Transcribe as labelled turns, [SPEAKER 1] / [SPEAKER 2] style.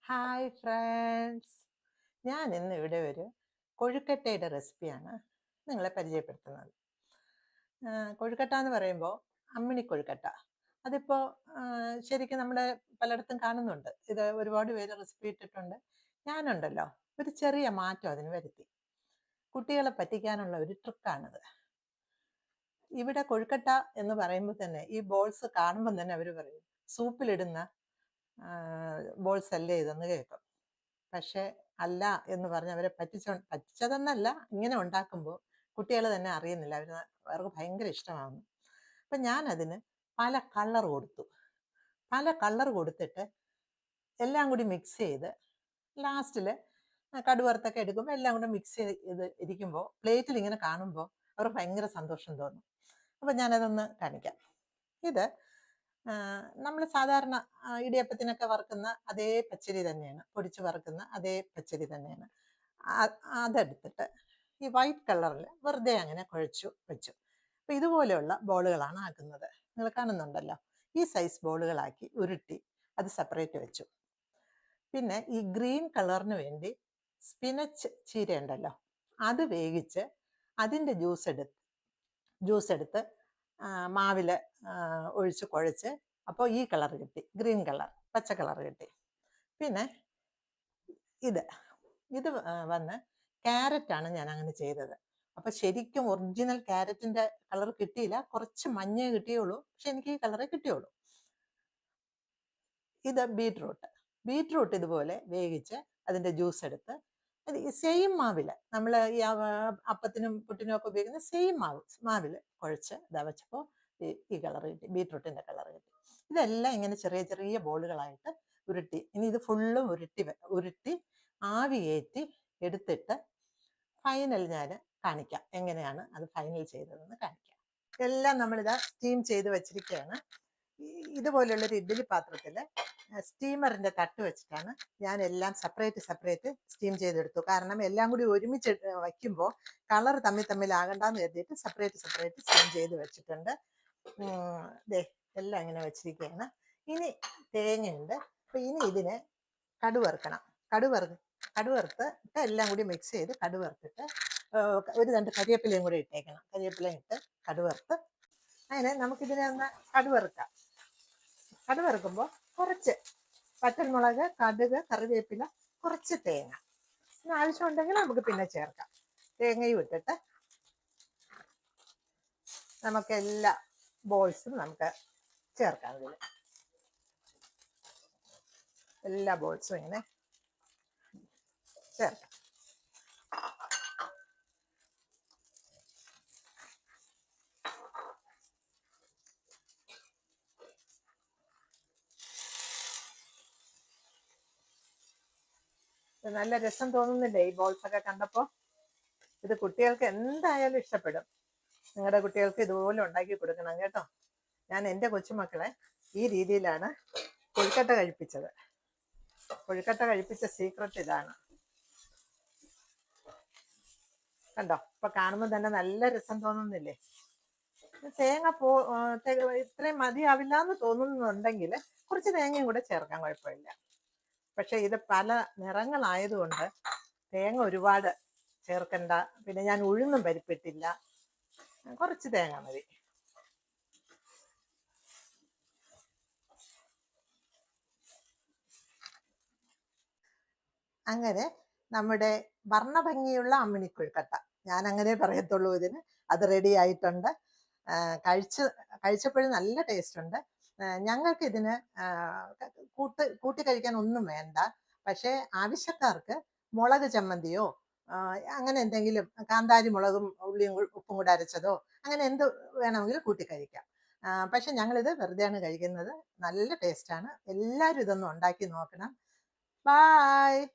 [SPEAKER 1] Hi friends, ഞാൻ ഇന്ന് ഇവിടെ ഒരു കൊഴുക്കട്ടയുടെ റെസിപ്പിയാണ് നിങ്ങളെ പരിചയപ്പെടുത്തുന്നത്. കൊഴുക്കട്ട എന്ന് പറയുമ്പോൾ അമ്മിണി കൊഴുക്കട്ട. അതിപ്പോൾ ശരിക്കും നമ്മുടെ പലയിടത്തും കാണുന്നുണ്ട്. ഇത് ഒരുപാട് പേര് റെസിപ്പി ഇട്ടിട്ടുണ്ട്. ഞാനുണ്ടല്ലോ ഒരു ചെറിയ മാറ്റം അതിന് വരുത്തി. കുട്ടികളെ പറ്റിക്കാനുള്ള ഒരു ട്രിക്കാണിത്. ഇവിടെ കൊഴുക്കട്ട എന്ന് പറയുമ്പോൾ തന്നെ ഈ ബോൾസ് കാണുമ്പോൾ തന്നെ അവർ പറയും സൂപ്പിലിടുന്ന ബോൾസ് അല്ലേ ഇതെന്ന് കേൾക്കും. പക്ഷെ അല്ല എന്ന് പറഞ്ഞ് അവരെ പറ്റിച്ചതെന്നല്ല, ഇങ്ങനെ ഉണ്ടാക്കുമ്പോൾ കുട്ടികൾ തന്നെ അറിയുന്നില്ല, അവർക്ക് ഭയങ്കര ഇഷ്ടമാകുന്നു. അപ്പം ഞാനതിന് പല കളർ കൊടുത്തു. പല കളർ കൊടുത്തിട്ട് എല്ലാം കൂടി മിക്സ് ചെയ്ത് ലാസ്റ്റിൽ കടുവറുത്തൊക്കെ എടുക്കുമ്പോൾ എല്ലാം കൂടെ മിക്സ് ചെയ്ത് ഇരിക്കുമ്പോൾ പ്ലേറ്റിൽ ഇങ്ങനെ കാണുമ്പോൾ അവർക്ക് ഭയങ്കര സന്തോഷം തോന്നും. അപ്പം ഞാനതൊന്ന് കാണിക്കാം. ഇത് നമ്മൾ സാധാരണ ഇടിയപ്പത്തിനൊക്കെ വറുക്കുന്ന അതേ പച്ചരി തന്നെയാണ്, പൊടിച്ച് വറുക്കുന്ന അതേ പച്ചരി തന്നെയാണ്. അതെടുത്തിട്ട് ഈ വൈറ്റ് കളറിൽ വെറുതെ അങ്ങനെ കുഴച്ചു വെച്ചു. അപ്പം ഇതുപോലെയുള്ള ബോളുകളാണ് ആക്കുന്നത്. നിങ്ങൾ കാണുന്നുണ്ടല്ലോ, ഈ സൈസ് ബോളുകളാക്കി ഉരുട്ടി അത് സെപ്പറേറ്റ് വെച്ചു. പിന്നെ ഈ ഗ്രീൻ കളറിന് വേണ്ടി സ്പിനച്ച് ചീര ഉണ്ടല്ലോ, അത് വേവിച്ച് അതിൻ്റെ ജ്യൂസ് എടുത്ത് മാവിൽ ഒഴിച്ച് കുഴച്ച്, അപ്പോൾ ഈ കളർ കിട്ടി, ഗ്രീൻ കളർ, പച്ച കളർ കിട്ടി. പിന്നെ ഇത് ഇത് വന്ന് ക്യാരറ്റാണ് ഞാൻ അങ്ങനെ ചെയ്തത്. അപ്പം ശരിക്കും ഒറിജിനൽ ക്യാരറ്റിൻ്റെ കളർ കിട്ടിയില്ല, കുറച്ച് മഞ്ഞേ കിട്ടിയുള്ളൂ, പക്ഷെ എനിക്ക് ഈ കളറേ കിട്ടിയുള്ളൂ. ഇത് ബീട്രൂട്ട് ഇതുപോലെ വേവിച്ച് അതിൻ്റെ ജ്യൂസ് എടുത്ത് അത് ഈ സെയിം മാവിൽ, നമ്മൾ ഈ അപ്പത്തിനും പുട്ടിനും ഒക്കെ ഉപയോഗിക്കുന്ന സെയിം മാവിൽ കുഴച്ച് ഇതാ വെച്ചപ്പോൾ ഈ കളർ കിട്ടി, ബീട്രൂട്ടിൻ്റെ കളർ കിട്ടി. ഇതെല്ലാം ഇങ്ങനെ ചെറിയ ചെറിയ ബോളുകളായിട്ട് ഉരുട്ടി, ഇനി ഇത് ഫുള്ളും ഉരുട്ടി ആവി കയറ്റി എടുത്തിട്ട് ഫൈനൽ ഞാൻ കാണിക്കാം, എങ്ങനെയാണ് അത് ഫൈനൽ ചെയ്തതെന്ന് കാണിക്കാം. എല്ലാം നമ്മളിതാ സ്റ്റീം ചെയ്ത് വെച്ചിരിക്കുകയാണ്. ഇതുപോലെയുള്ളൊരു ഇഡ്ഡലി പാത്രത്തിൽ സ്റ്റീമറിൻ്റെ തട്ട് വെച്ചിട്ടാണ് ഞാൻ എല്ലാം സെപ്പറേറ്റ് സ്റ്റീം ചെയ്തെടുത്തു. കാരണം എല്ലാം കൂടി ഒരുമിച്ച് വയ്ക്കുമ്പോൾ കളർ തമ്മിലാകണ്ടെന്ന് കരുതിയിട്ട് സെപ്പറേറ്റ് സ്റ്റീം ചെയ്ത് വെച്ചിട്ടുണ്ട്. ദേ എല്ലാം ഇങ്ങനെ വെച്ചിരിക്കുകയാണ്. ഇനി തേങ്ങയുണ്ട്. അപ്പം ഇനി ഇതിനെ കടുവറുക്കണം. കടുവറുത്ത് എല്ലാം കൂടി മിക്സ് ചെയ്ത് കടുവറുത്തിട്ട് ഒരു രണ്ട് കരിവേപ്പിലയും കൂടി ഇട്ടേക്കണം. കരിവേപ്പിലയും ഇട്ട് കടുവറുത്ത് അങ്ങനെ നമുക്കിതിനെ ഒന്ന് കടുവറുക്കുമ്പോൾ കുറച്ച് വറ്റൽമുളക്, കടുക്, കറിവേപ്പില, കുറച്ച് തേങ്ങ, പിന്നെ ആവശ്യമുണ്ടെങ്കിൽ നമുക്ക് പിന്നെ ചേർക്കാം. തേങ്ങയും ഇട്ടിട്ട് നമുക്ക് എല്ലാ ബോൾസും നമുക്ക് ചേർക്കാം. ഇതിൽ എല്ലാ ബോൾസും ഇങ്ങനെ ചേർക്കാം. നല്ല രസം തോന്നുന്നില്ലേ ഈ ബോൾസ് ഒക്കെ കണ്ടപ്പോൾ? ഇത് കുട്ടികൾക്ക് എന്തായാലും ഇഷ്ടപ്പെടും. നിങ്ങളുടെ കുട്ടികൾക്ക് ഇതുപോലെ ഉണ്ടാക്കി കൊടുക്കണം കേട്ടോ. ഞാൻ എൻ്റെ കൊച്ചുമക്കളെ ഈ രീതിയിലാണ് കൊഴുക്കട്ട കഴിപ്പിച്ചത്. കൊഴുക്കട്ട കഴിപ്പിച്ച സീക്രട്ട് ഇതാണ്. കണ്ടോ, ഇപ്പൊ കാണുമ്പോൾ തന്നെ നല്ല രസം തോന്നുന്നില്ലേ? തേങ്ങ ഇത്രയും മതിയാവില്ല എന്ന് തോന്നുന്നുണ്ടെങ്കിൽ കുറച്ച് തേങ്ങയും കൂടെ ചേർക്കാൻ കുഴപ്പമില്ല. പക്ഷെ ഇത് പല നിറങ്ങളായതുകൊണ്ട് തേങ്ങ ഒരുപാട് ചേർക്കണ്ട. പിന്നെ ഞാൻ ഉഴുന്നും പരിപ്പിട്ടില്ല, കുറച്ച് തേങ്ങ മതി. അങ്ങനെ നമ്മുടെ വർണ്ണഭംഗിയുള്ള അമ്മിണിക്കൊഴുക്കട്ട, ഞാൻ അങ്ങനെ പറയത്തുള്ളൂ ഇതിന്, അത് റെഡി ആയിട്ടുണ്ട്. കഴിച്ചപ്പോഴും നല്ല ടേസ്റ്റ് ഉണ്ട്. ഞങ്ങൾക്ക് ഇതിന് കൂട്ടി കഴിക്കാൻ ഒന്നും വേണ്ട. പക്ഷേ ആവശ്യക്കാർക്ക് മുളക് ചമ്മന്തിയോ അങ്ങനെ എന്തെങ്കിലും, കാന്താരി മുളകും ഉള്ളിയും ഉപ്പും കൂടെ അരച്ചതോ അങ്ങനെ എന്ത് വേണമെങ്കിലും കൂട്ടി കഴിക്കാം. പക്ഷെ ഞങ്ങളിത് വെറുതെയാണ് കഴിക്കുന്നത്. നല്ല ടേസ്റ്റാണ്. എല്ലാവരും ഇതൊന്നും ഉണ്ടാക്കി നോക്കണം. ബായ്.